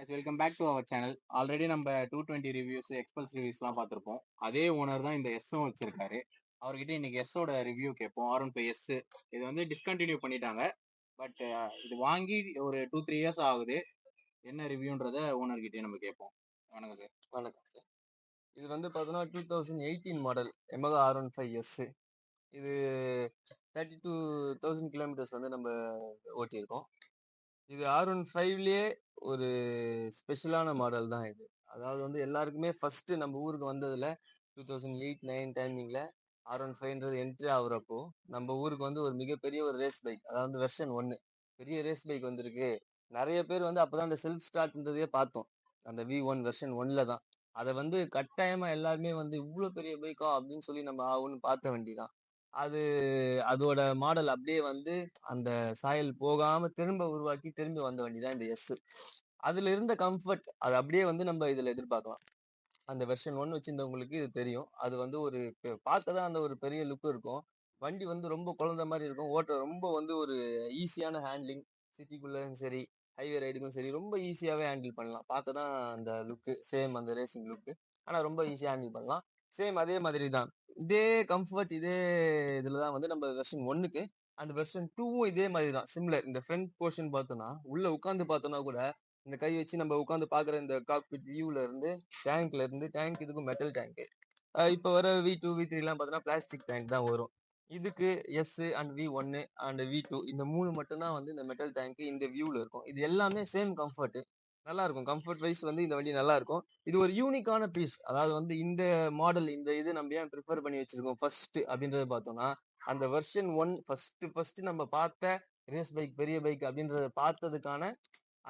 Welcome back to our channel. Already நம்ம 220 reviews Xpulse ரிவ்யூஸ்லாம் பார்த்துருப்போம். அதே ஓனர் தான் இந்த எஸ்ஸும் வச்சிருக்காரு. அவர்கிட்ட இன்னைக்கு எஸ்ஸோட ரிவ்யூ கேட்போம். R15 எஸ் இது வந்து டிஸ்கண்டினியூ பண்ணிட்டாங்க. பட் இது வாங்கி ஒரு 2-3 இயர்ஸ் ஆகுது. என்ன ரிவ்யூன்றத ஓனர் கிட்டே நம்ம கேட்போம். வணக்கம் சார். வணக்கம் சார். இது வந்து பார்த்தோன்னா 2018 மாடல் Yamaha R15 எஸ். இது 32,000 கிலோமீட்டர்ஸ் வந்து நம்ம ஓட்டியிருக்கோம். இது R15லயே ஒரு ஸ்பெஷலான மாடல் தான் இது. அதாவது வந்து எல்லாருக்குமே ஃபர்ஸ்ட் நம்ம ஊருக்கு வந்ததுல 2008-9 டைமிங்ல R15ன்றது என்ட்ரி ஆகுறப்போ நம்ம ஊருக்கு வந்து ஒரு மிகப்பெரிய ஒரு ரேஸ் பைக், அதாவது வெர்ஷன் 1 பெரிய ரேஸ் பைக் வந்திருக்கு. நிறைய பேர் வந்து அப்பதான் அந்த செல்ஃப் ஸ்டார்ட்ன்றதே பார்த்தோம். அந்த V1 வெர்ஷன் 1ல தான். அதை வந்து கட்டாயமா எல்லாருமே வந்து இவ்வளவு பெரிய பைக்கா அப்படின்னு சொல்லி நம்ம ஆகும்னு பார்த்த வண்டிதான் அது. அதோட மாடல் அப்படியே வந்து அந்த சாயல் போகாம திரும்ப உருவாக்கி திரும்பி வந்த வண்டி தான் இந்த எஸ். அதுல இருந்த கம்ஃபர்ட் அது அப்படியே வந்து நம்ம இதுல எதிர்பார்க்கலாம். அந்த வெர்ஷன் 1 வச்சிருந்தவங்களுக்கு இது தெரியும். அது வந்து ஒரு பார்க்கதான் அந்த ஒரு பெரிய லுக் இருக்கும். வண்டி வந்து ரொம்ப குழந்தை மாதிரி இருக்கும். ஓட்ட ரொம்ப வந்து ஒரு ஈஸியான ஹேண்ட்லிங். சிட்டிக்குள்ளயும் சரி, ஹைவே ரைடுக்கும் சரி ரொம்ப ஈஸியாவே ஹேண்டில் பண்ணலாம். பார்க்க தான் அந்த லுக்கு சேம் அந்த ரேசிங் லுக்கு. ஆனா ரொம்ப ஈஸியா ஹேண்டில் பண்ணலாம். சேம் அதே மாதிரி தான். இதே கம்ஃபர்ட் இதே இதுலதான் வந்து நம்ம வெர்ஷன் 1க்கு அந்த வெர்ஷன் 2வும் இதே மாதிரி தான் சிமிலர். இந்த ஃப்ரண்ட் போர்ஷன் பார்த்தோம்னா உள்ள உட்காந்து பார்த்தோம்னா கூட இந்த கை வச்சு நம்ம உட்காந்து பாக்குற இந்த காக்பிட் வியூல இருந்து டேங்க் இதுக்கும் மெட்டல் டேங்க். இப்போ வர V2 V3 எல்லாம் பார்த்தோன்னா பிளாஸ்டிக் டேங்க் தான் வரும். இதுக்கு yes and V1 and V2 இந்த 3 மட்டும் தான் வந்து இந்த மெட்டல் டேங்க் இந்த வியூல இருக்கும். இது எல்லாமே சேம் கம்ஃபர்ட். நல்லா இருக்கும். கம்ஃபர்ட் வைஸ் வந்து இந்த வண்டி நல்லா இருக்கும். இது ஒரு யூனிக்கான பீஸ். அதாவது வந்து இந்த மாடல் இந்த இது நம்ம ஏன் ப்ரிஃபர் பண்ணி வச்சிருக்கோம் ஃபர்ஸ்ட் அப்படின்றத பார்த்தோம்னா அந்த வெர்ஷன் 1 ஃபர்ஸ்ட் நம்ம பார்த்த ரேஸ் பைக் பெரிய பைக் அப்படின்றத பார்த்ததுக்கான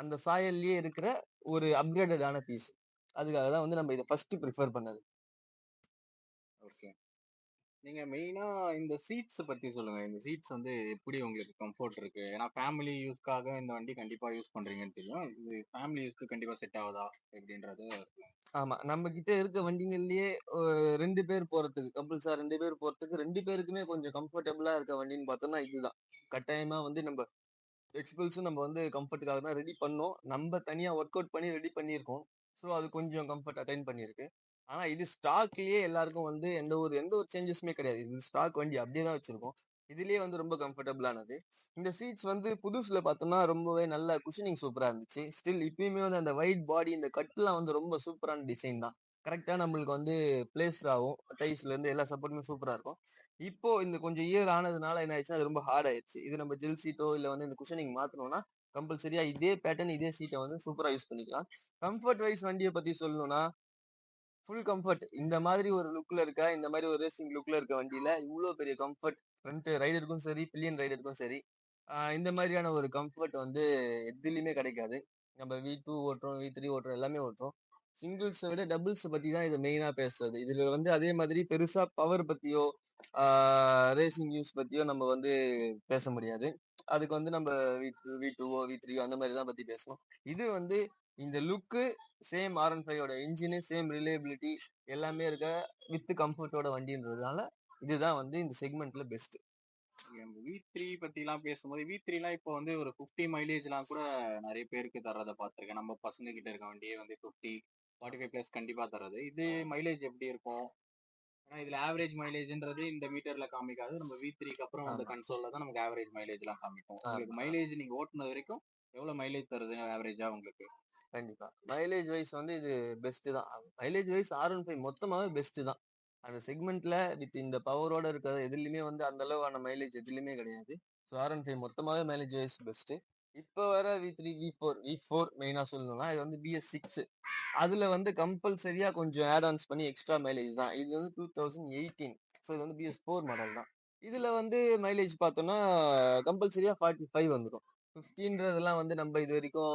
அந்த சாயல்லையே இருக்கிற ஒரு அப்கிரேடடான பீஸ். அதுக்காக தான் வந்து நம்ம இதை ஃபர்ஸ்ட் ப்ரிஃபர் பண்ணது. ஓகே, நீங்க மெயினா இந்த சீட்ஸ் பத்தி சொல்லுங்க. இந்த சீட்ஸ் வந்து எப்படி உங்களுக்கு கம்ஃபர்ட் இருக்கு? ஏன்னா ஃபேமிலி யூஸ்க்காக இந்த வண்டி கண்டிப்பா யூஸ் பண்றீங்கன்னு தெரியும். இது ஃபேமிலி யூஸ்க்கு கண்டிப்பா செட் ஆகுதா எப்படின்றது சொல்லுங்க. ஆமா, நம்ம கிட்ட இருக்க வண்டிங்கள்லயே 2 பேர் போறதுக்கு, கப்புள்ஸா 2 பேர் போறதுக்கு 2 பேருக்குமே கொஞ்சம் கம்ஃபர்டபுளா இருக்க வண்டின்னு பார்த்தோம்னா இதுதான். கட்டாயமா வந்து நம்ம எக்ஸ்பல்ஸும் நம்ம வந்து கம்ஃபர்ட்டுக்காக தான் ரெடி பண்ணோம். நம்ம தனியா ஒர்க் அவுட் பண்ணி ரெடி பண்ணியிருக்கோம். ஸோ அது கொஞ்சம் கம்ஃபர்ட் அட்டைன் பண்ணியிருக்கு. ஆனா இது ஸ்டாக்லயே எல்லாருக்கும் வந்து எந்த ஒரு சேஞ்சஸுமே கிடையாது. இது ஸ்டாக் வண்டி அப்படியே தான் வச்சிருக்கோம். இதுலயே வந்து ரொம்ப கம்ஃபர்டபுளானது. இந்த சீட்ஸ் வந்து புதுசுல பார்த்தோம்னா ரொம்பவே நல்ல குஷனிங் சூப்பரா இருந்துச்சு. ஸ்டில் இப்பயுமே வந்து அந்த வைட் பாடி இந்த கட்லாம் வந்து ரொம்ப சூப்பரான டிசைன் தான். கரெக்டா நம்மளுக்கு வந்து பிளேஸ் ஆகும். டைஸ்ல இருந்து எல்லா சப்போர்ட்டுமே சூப்பரா இருக்கும். இப்போ இந்த கொஞ்சம் இயர் ஆனதுனால என்ன ஆயிடுச்சுன்னா அது ரொம்ப ஹார்ட் ஆயிடுச்சு. இது நம்ம ஜெல் சீட்டோ இல்ல வந்து இந்த குஷனிங் மாத்தணும்னா கம்பல்சரியா இதே பேட்டர்ன் இதே சீட்டை வந்து சூப்பரா யூஸ் பண்ணிக்கலாம். கம்ஃபர்ட் வைஸ் வண்டியை பத்தி சொல்லணும்னா ஃபுல் கம்ஃபர்ட். இந்த மாதிரி ஒரு லுக்ல இருக்க இந்த மாதிரி ஒரு ரேசிங் லுக்ல இருக்க வண்டியில இவ்வளவு பெரிய கம்ஃபர்ட் ஃப்ரண்ட் ரைடருக்கும் சரி பில்லியன் ரைடருக்கும் சரி இந்த மாதிரியான ஒரு கம்ஃபர்ட் வந்து எதுலயுமே கிடைக்காது. நம்ம V2 ஓட்டுறோம், V3 ஓட்டுறோம், எல்லாமே ஓட்டுறோம். சிங்கிள்ஸை விட டபுள்ஸ் பத்தி தான் இதை மெயினா பேசுறது. இதுல வந்து அதே மாதிரி பெருசா பவர் பத்தியோ ரேசிங் யூஸ் பத்தியோ நம்ம வந்து பேச முடியாது. அதுக்கு வந்து நம்ம V2 V3 அந்த மாதிரி தான் பத்தி பேசணும். இது வந்து இந்த look same R15 engine same reliability எல்லாமே இருக்க வித் கம்ஃபர்ட்டோட வண்டின்றதுனால இதுதான் வந்து இந்த செக்மெண்ட்ல பெஸ்ட். V3 பத்தி எல்லாம் பேசும்போது V3 எல்லாம் இப்போ வந்து ஒரு 50 மைலேஜ் எல்லாம் கூட நிறைய பேருக்கு தர்றதை பார்த்திருக்கேன். நம்ம பசங்க கிட்ட இருக்க வண்டியே வந்து 50-45 பிளஸ் கண்டிப்பா தர்றது. இது மைலேஜ் எப்படி இருக்கும்? ஏன்னா இதுல ஆவரேஜ் மைலேஜ்ன்றது இந்த மீட்டர்ல காமிக்காது. நம்ம V3க்கு அப்புறம் அந்த கன்சோல்ல தான் நமக்கு ஆவரேஜ் மைலேஜ் எல்லாம் காமிக்கும். உங்களுக்கு மைலேஜ் நீங்க ஓட்டுனது வரைக்கும் எவ்வளவு மைலேஜ் தருது ஆவரேஜா உங்களுக்கு? கண்டிப்பா மைலேஜ் வைஸ் வந்து இது பெஸ்ட் தான். மைலேஜ் வைஸ் R15 மொத்தமாவே பெஸ்ட் தான். அந்த செக்மெண்ட்ல வித் இந்த பவரோட இருக்கிற எதுலயுமே வந்து அந்த அளவான மைலேஜ் எதுலயுமே கிடையாது. ஸோ R15 மொத்தமாவே மைலேஜ் வைஸ் பெஸ்ட். இப்போ வர V3 V4 மெயினா சொல்லணும்னா இது வந்து BS6. அதுல வந்து கம்பல்சரியா கொஞ்சம் ஆட் ஆன்ஸ் பண்ணி எக்ஸ்ட்ரா மைலேஜ் தான். இது வந்து 2018. ஸோ இது வந்து BS4 மாடல் தான். இதுல வந்து மைலேஜ் பார்த்தோம்னா கம்பல்சரியா 45 வந்துடும். 50ன்றதெல்லாம் வந்து நம்ம இது வரைக்கும்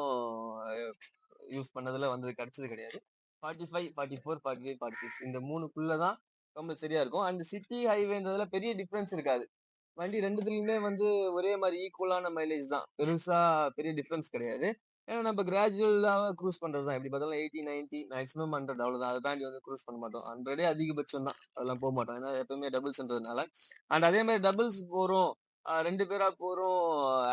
யூஸ் பண்ணதுல வந்து கிடைச்சது கிடையாது. 45, 44, 45, 46 இந்த மூணுக்குள்ளதான் கம்பல்சரியா இருக்கும். அண்ட் சிட்டி ஹைவேன்றதுல பெரிய டிஃபரன்ஸ் இருக்காது. வண்டி ரெண்டுத்துலயுமே வந்து ஒரே மாதிரி ஈக்குவலான மைலேஜ் தான். பெருசா பெரிய டிஃபரன்ஸ் கிடையாது. ஏன்னா நம்ம கிராஜுவலா க்ரூஸ் பண்றது தான். எப்படி பார்த்தாலும் 80, 90 மேக்ஸிமம் 100 அவ்வளவுதான். அதை தாண்டி வந்து க்ரூஸ் பண்ண மாட்டோம். 100 அதிகபட்சம் தான். அதெல்லாம் போக மாட்டோம். ஏன்னா எப்பவுமே டபுள்ஸ்ன்றதுனால. அண்ட் அதே மாதிரி டபுள்ஸ் போறோம் 2 பேரா போறோம்.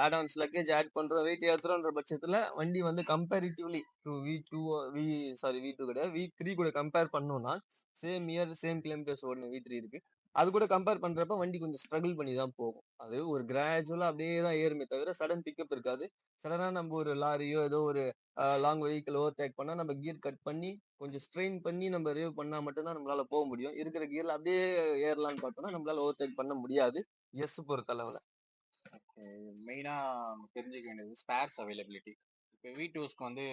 ஆட் ஆன்ஸ் லக்கேஜ் ஆட் பண்றோம். வெயிட் ஏத்துறோம்ன்ற பட்சத்துல வண்டி வந்து comparatively two V2 we sorry V2 கிடையாது. V3 கூட கம்பேர் பண்ணோம்னா, சேம் இயர், சேம் கிலோமீட்டர்ஸ் ஓடுன V3 இருக்கு. அது கூட கம்பேர் பண்றப்ப வண்டி கொஞ்சம் ஸ்ட்ரகிள் பண்ணி தான் போகும். அது ஒரு கிராஜுவலா அப்படியே தான் ஏறுமே தவிர, சடன் பிக்கப் இருக்காது. சடனா நம்ம ஒரு லாரியோ, ஏதோ ஒரு லாங் வெஹிக்கிள் ஓவர்டேக் பண்ணா, நம்ம கியர் கட் பண்ணி, கொஞ்சம் ஸ்ட்ரெயின் பண்ணி நம்ம ரிவ் பண்ணா மட்டும் தான் நம்மளால போ முடியும். இருக்கிற கியர்ல அப்படியே ஏறலாம்ன்னு பார்த்தோம்னா, நம்மளால ஓவர்டேக் பண்ண முடியாது. எஸ் பொறுத்தளவுல. மெயினா தெரிஞ்சுக்க வேண்டியது ஸ்பேர்ஸ் அவைலபிலிட்டி. இப்போ V2ஸ்க்கு வந்து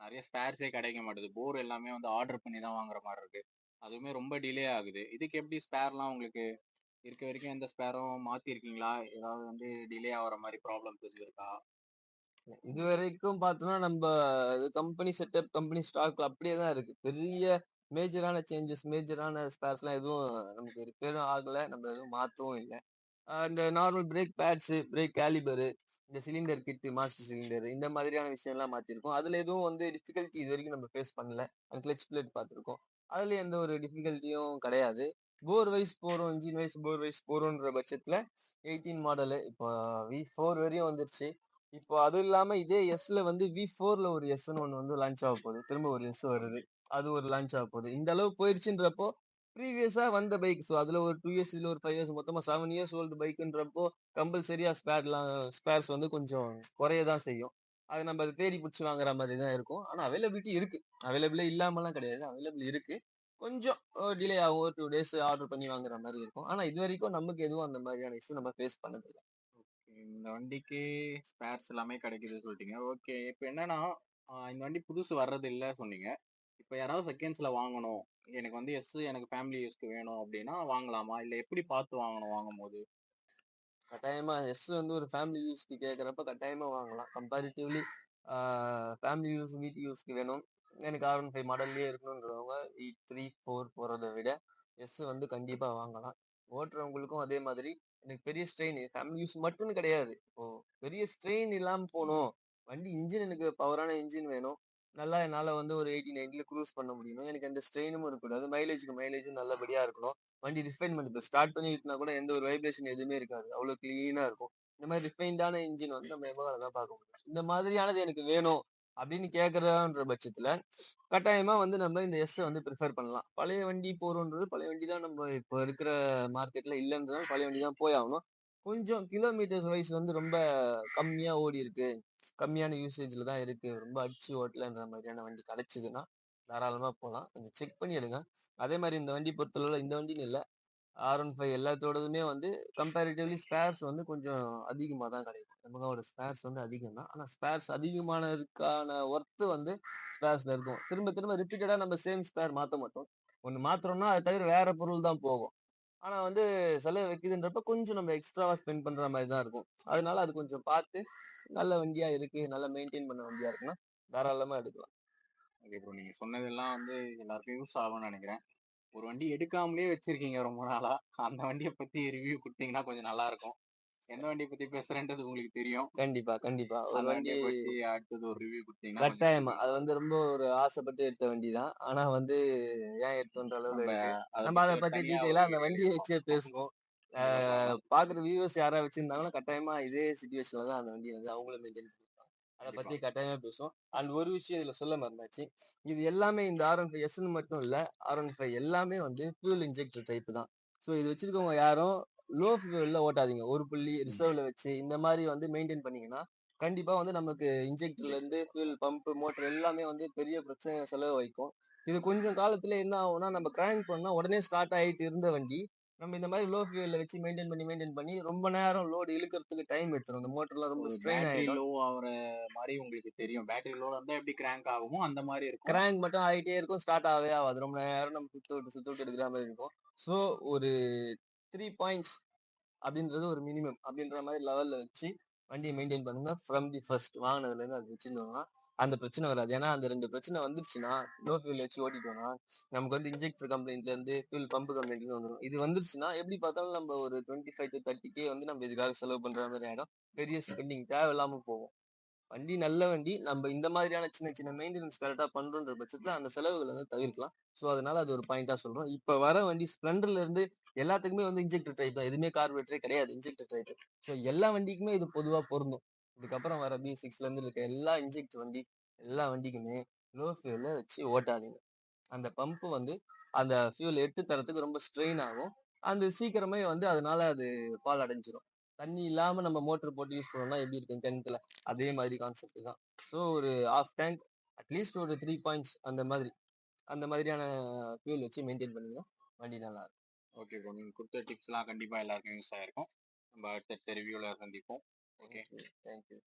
நிறைய ஸ்பேர்ஸே கிடைக்க மாட்டேது. போர் எல்லாமே வந்து ஆர்டர் பண்ணி தான் வாங்குற மாதிரி இருக்கு. அதுவுமே ரொம்ப டிலே ஆகுது. இதுக்கு எப்படி ஸ்பேர்லாம் உங்களுக்கு இருக்க வரைக்கும் எந்த ஸ்பேரும் மாத்திருக்கீங்களா? ஏதாவது வந்து டிலே ஆகுற மாதிரி ப்ராப்ளம்ஸ் எதுவும் இருக்கா? இதுவரைக்கும் பார்த்தோம்னா, நம்ப கம்பெனி செட்டப், கம்பெனி ஸ்டாக் அப்படியே தான் இருக்கு. பெரிய மேஜரான சேஞ்சஸ், மேஜரான ஸ்பேர்ஸ்லாம் எதுவும் நமக்கு ரிப்பேரும் ஆகல. நம்ம எதுவும் மாத்தவும் இல்ல. இந்த நார்மல் பிரேக் பேட்ஸ், பிரேக் கேலிபரு, இந்த சிலிண்டர் கிட், மாஸ்டர் சிலிண்டர் இந்த மாதிரியான விஷயம்லாம் மாத்திருக்கோம். அதுல எதுவும் வந்து டிஃபிகல்டி இதுவரைக்கும் நம்ம ஃபேஸ் பண்ணல. கிளட்ச் பிளேட் பார்த்திருக்கோம். அதுல எந்த ஒரு டிஃபிகல்ட்டியும் கிடையாது. போர் வைஸ் போறோம், இன்ஜின் வைஸ் போர் வைஸ் போறோம்ன்ற பட்சத்துல 18 மாடலு இப்போ V4 வரையும் வந்துருச்சு. இப்போ அதுவும் இல்லாம இதே எஸ்ல வந்து V4ல ஒரு எஸ்ன்னு ஒண்ணு வந்து லான்ச் ஆக போகுது. திரும்ப ஒரு எஸ் வருது. அது ஒரு லான்ச் ஆக போகுது. இந்த அளவு போயிருச்சுன்றப்போ ப்ரீவியஸா வந்த பைக். ஸோ அதுல ஒரு 2 இயர்ஸ், இதுல ஒரு 5 இயர்ஸ் மொத்தமா 7 இயர்ஸ் ஓல்டு பைக்குன்றப்போ கம்பல்சரியா ஸ்பேர்ஸ் வந்து கொஞ்சம் குறைய தான் செய்யும். அது நம்ம அத தேடி புடிச்சு வாங்குற மாதிரி தான் இருக்கும். ஆனா அவைலபிலிட்டி இருக்கு. அவைலபிளே இல்லாமலாம் கிடையாது. அவைலபிள் இருக்கு. கொஞ்சம் டிலே ஆகும். ஒரு 2 டேஸ் ஆர்டர் பண்ணி வாங்குற மாரி இருக்கும். ஆனா இதுவரைக்கும் நமக்கு எதுவும் அந்த மாதிரியான இஷ்யூ நம்ம ஃபேஸ் பண்ணதில்ல. இந்த வண்டிக்கு ஸ்பேர்ஸ் எல்லாமே கிடைக்குது சொல்லிட்டீங்க. ஓகே. இப்ப என்னன்னா, இந்த வண்டி புதுசு வர்றது இல்ல சொன்னீங்க. இப்ப யாராவது செகண்ட்ஸ்ல வாங்கணும். எனக்கு வந்து எனக்கு ஃபேமிலி யூஸ்க்கு வேணும் அப்டின்னா வாங்கலாமா? இல்ல எப்படி பார்த்து வாங்கணும் வாங்கும்போது? கட்டாயமா எஸ் வந்து ஒரு ஃபேமிலி யூஸ்க்கு கேட்கறப்ப கட்டாயமா வாங்கலாம். கம்பேரிட்டிவ்லி ஃபேமிலி யூஸ், வீட்டு யூஸ்க்கு வேணும். எனக்கு R15 மாடல்லயே இருக்கணுன்றவங்க V3, 4 போறத விட எஸ் வந்து கண்டிப்பா வாங்கலாம். ஓட்டுறவங்களுக்கும் அதே மாதிரி எனக்கு பெரிய ஸ்ட்ரெயின் ஃபேமிலி யூஸ் மட்டும்னு கிடையாது. இப்போ பெரிய ஸ்ட்ரெயின் இல்லாம போணும். வண்டி இன்ஜின் எனக்கு பவரான இன்ஜின் வேணும். நல்லா என்னால வந்து ஒரு 80, 90ல க்ரூஸ் பண்ண முடியணும். எனக்கு எந்த ஸ்ட்ரெயினும் இருக்கக்கூடாது. மைலேஜும் நல்லபடியா இருக்கணும். வண்டி ரிஃபைன்மென்ட் இப்ப ஸ்டார்ட் பண்ணிட்டுனா கூட எந்த ஒரு வைப்ரேஷன் எதுவுமே இருக்காது. அவ்வளவு கிளீனா இருக்கும். இந்த மாதிரி ரிஃபைன்டான இன்ஜின் வந்து நம்ம எவ்வளவு தான் பார்க்க முடியும். இந்த மாதிரியானது எனக்கு வேணும் அப்படின்னு கேட்கறன்ற பட்சத்துல கட்டாயமா வந்து நம்ம இந்த எஸ் வந்து ப்ரிஃபர் பண்ணலாம். பழைய வண்டி போறோன்றது பழைய வண்டி தான் நம்ம இப்போ இருக்கிற மார்க்கெட்ல இல்லைன்றதால பழைய வண்டி தான் போய் ஆகணும். கொஞ்சம் கிலோமீட்டர்ஸ் வைஸ் வந்து ரொம்ப கம்மியா ஓடி இருக்கு. கம்மியான யூசேஜ்ல தான் இருக்கு. ரொம்ப அடிச்சு ஓட்டலன்ற மாதிரியான வண்டி கிடைச்சதுன்னா தாராளமா போலாம். கொஞ்சம் செக் பண்ணி எடுங்க. அதே மாதிரி இந்த வண்டி பொறுத்தளவுல இந்த வண்டின்னு இல்ல. R15 எல்லாத்தோடதுமே வந்து கம்பேரிட்டிவ்லி ஸ்பேர்ஸ் வந்து கொஞ்சம் அதிகமா தான் கிடைக்கும். Yamahaவோட ஸ்பேர்ஸ் வந்து அதிகம் தான். ஆனா ஸ்பேர்ஸ் அதிகமானதுக்கான ஒர்த் வந்து ஸ்பேர்ஸ்ல இருக்கும். திரும்ப திரும்ப ரிப்பீட்டடா நம்ம சேம் ஸ்பேர் மாத்த மாட்டோம். ஒண்ணு மாத்துறோம்னா அது தவிர வேற பொருள் தான் போகும். ஆனா வந்து செலவு வைக்குதுன்றப்ப கொஞ்சம் நம்ம எக்ஸ்ட்ராவா ஸ்பெண்ட் பண்ற மாதிரி தான் இருக்கும். அதனால அது கொஞ்சம் பார்த்து நல்ல வண்டியா இருக்கு, நல்லா மெயின்டைன் பண்ண வண்டியா இருக்குன்னா தாராளமா எடுக்கலாம். Okay bro. நீங்க சொன்னதெல்லாம் வந்து எல்லாருக்கும் யூஸ் ஆகும்னு நெனைக்கிறேன். ஒரு வண்டி எடுக்காமலே வச்சிருக்கீங்க ரொம்ப நாளா. அந்த வண்டிய பத்தி ரிவ்யூ குடுத்தீங்கன்னா கொஞ்சம் நல்லா இருக்கும். எந்த வண்டிய பத்தி பேசுறேன்றது உங்களுக்கு தெரியும். கண்டிப்பா, கண்டிப்பா. ஒரு அந்த வண்டி வண்டிய பத்தி அடுத்தது ஒரு ரிவ்யூ குடுத்தீங்கன்னா கொஞ்சம் கட்டாயமா. அது கன்வீனியன்ட்டா வந்து இருக்கும். ரொம்ப ஒரு ஆசைப்பட்டு எடுத்த வண்டி தான். ஆனா வந்து ஏன் எடுத்தோன்ற அளவுல நம்ப இருக்கு. அத நம்ம பத்தி அத ஒரு பத்தி தனியா ஒரு டீட்டெயிலா அந்த வீடியோ வண்டிய எடுப்போம். வச்சே பேசுவோம். ஆ கண்டிப்பா பண்ணலாம். பாக்குற வியூவர்ஸ் யாராவது வச்சிருந்தாங்கன்னா, கட்டாயமா இதே சிச்சுவேஷன்ல தான் அந்த வண்டிய வந்து அவங்களும் மெயின்டெயின் பண்ணிருப்பாங்க. அத கண்டிப்பா. பத்தி கட்டாயமா பேசுவோம். அண்ட் ஒரு விஷயம் இதுல சொல்ல மறந்தாச்சு. இது எல்லாமே இந்த R15 எஸ்ன்னு மட்டும் இல்ல. R15 எல்லாமே வந்து ஃபியூல் இன்ஜெக்டர் டைப் தான். ஸோ இது வச்சிருக்கவங்க யாரும் லோ ஃபியூவல்ல ஓட்டாதீங்க. ஒரு புள்ளி ம். ரிசர்வ்ல வச்சு இந்த மாரி வந்து மெயின்டெயின் பண்ணீங்கன்னா, கண்டிப்பா வந்து நமக்கு இன்ஜெக்டர்ல இருந்து ஃபியூல் பம்ப், மோட்டர் எல்லாமே வந்து பெரிய பிரச்சனை செலவு வைக்கும். இது கொஞ்சம் காலத்துல என்ன ஆகும்னா, நம்ம கிராங்க் பண்ணா உடனே ஸ்டார்ட் ஆயிட்டு இருந்த வண்டி, நம்ம இந்த மாரி லோ ஃபியூவல்ல வச்சு மெயின்டெயின் பண்ணி ரொம்ப நேரம் லோட் இழுக்கறதுக்கு டைம் எடுத்துரும். அந்த மோட்டர்லாம் ரொம்ப ஒரு ஸ்ட்ரெயின் பேட்டரி ஆயிடும். லோ ஆகுற மாரி உங்களுக்கு தெரியும். பேட்டரி லோல இருந்தா எப்படி கிராங்க் ஆகுமோ அந்த மாரி இருக்கும். கிராங்க் மட்டும் ஆயிட்டே இருக்கும். ஸ்டார்ட் ஆகவே ஆகாது. ரொம்ப நேரம் நம்ம சுத்த விட்டு எடுக்கிற மாரி இருக்கும். ஸோ ஒரு 3 பாயிண்ட்ஸ் அப்படின்றது ஒரு மினிமம் அப்படின்ற மாரி லெவல்ல வச்சு வண்டிய மெயின்டெயின் பண்ணுங்க. ஃப்ரம் தி ஃபர்ஸ்ட் வாங்குனதுலேருந்து அது வச்சிருந்தோம்னா, அந்த பிரச்சனை வராது. ஏன்னா அந்த 2 பிரச்சனை வந்துருச்சுன்னா, லோ ஃபியூல் வச்சு ஓட்டிட்டோம்னா, நமக்கு வந்து இன்ஜெக்டர் கம்ப்ளைண்ட்ல இருந்து ஃபியூல் பம்ப் கம்ப்ளைண்ட்ல இருந்து வந்துரும். இது வந்துருச்சுன்னா, எப்படி பார்த்தாலும் நம்ம ஒரு 25-30K வந்து நம்ம இதுக்காக செலவு பண்ற மாரி ஆயிடும். பெரிய ஸ்பெண்டிங் தேவையில்லாம போகும். வண்டி நல்ல வண்டி. நம்ம இந்த மாதிரியான சின்ன சின்ன மெயின்டனன்ஸ் கரெக்ட்டா பண்றோன்ற பட்சத்துல அந்த செலவுகள வந்து தவிர்க்கலாம். ஸோ அதனால அது ஒரு பாயிண்ட்டா சொல்றோம். இப்ப வர வண்டி ஸ்ப்ளெண்டர்ல இருந்து எல்லாத்துக்குமே வந்து இன்ஜெக்டர் டைப் தான். எதுவுமே கார்பரேட்டரே கிடையாது. Injector type. ஸோ எல்லா வண்டிக்குமே இது பொதுவா பொருந்தும். இதுக்கப்புறம் வர B6ல இருந்து இருக்க எல்லா இன்ஜெக்டர் வண்டி, எல்லா வண்டிக்குமே லோ ஃபியூல வச்சு ஓட்டாதீங்க. அந்த பம்ப் வந்து அந்த ஃபியூல் எடுத்து தரத்துக்கு ரொம்ப ஸ்ட்ரெயின் ஆகும். அந்த சீக்கிரமே வந்து அதனால அது பால் அடைஞ்சிரும். தண்ணி இல்லாம நம்ம மோட்டர் போட்டு யூஸ் பண்ணோம்னா எப்படி இருக்கும் கிணத்துல? அதே மாதிரி கான்செப்ட் தான். ஸோ ஒரு 1/2 டேங்க் அட்லீஸ்ட் ஒரு 3 பாயிண்ட்ஸ் அந்த மாதிரியான ஃபியூல் வச்சு மெயின்டைன் பண்ணீங்கன்னா வண்டி நல்லா இருக்கும். ஓகே ப்ரோ, நீங்க கொடுத்த டிப்ஸ்லாம் கண்டிப்பா எல்லாருக்கும் யூஸ் ஆயிருக்கும். நம்ம அடுத்த ரிவ்யூல சந்திப்போம். ஓகே. தேங்க்யூ.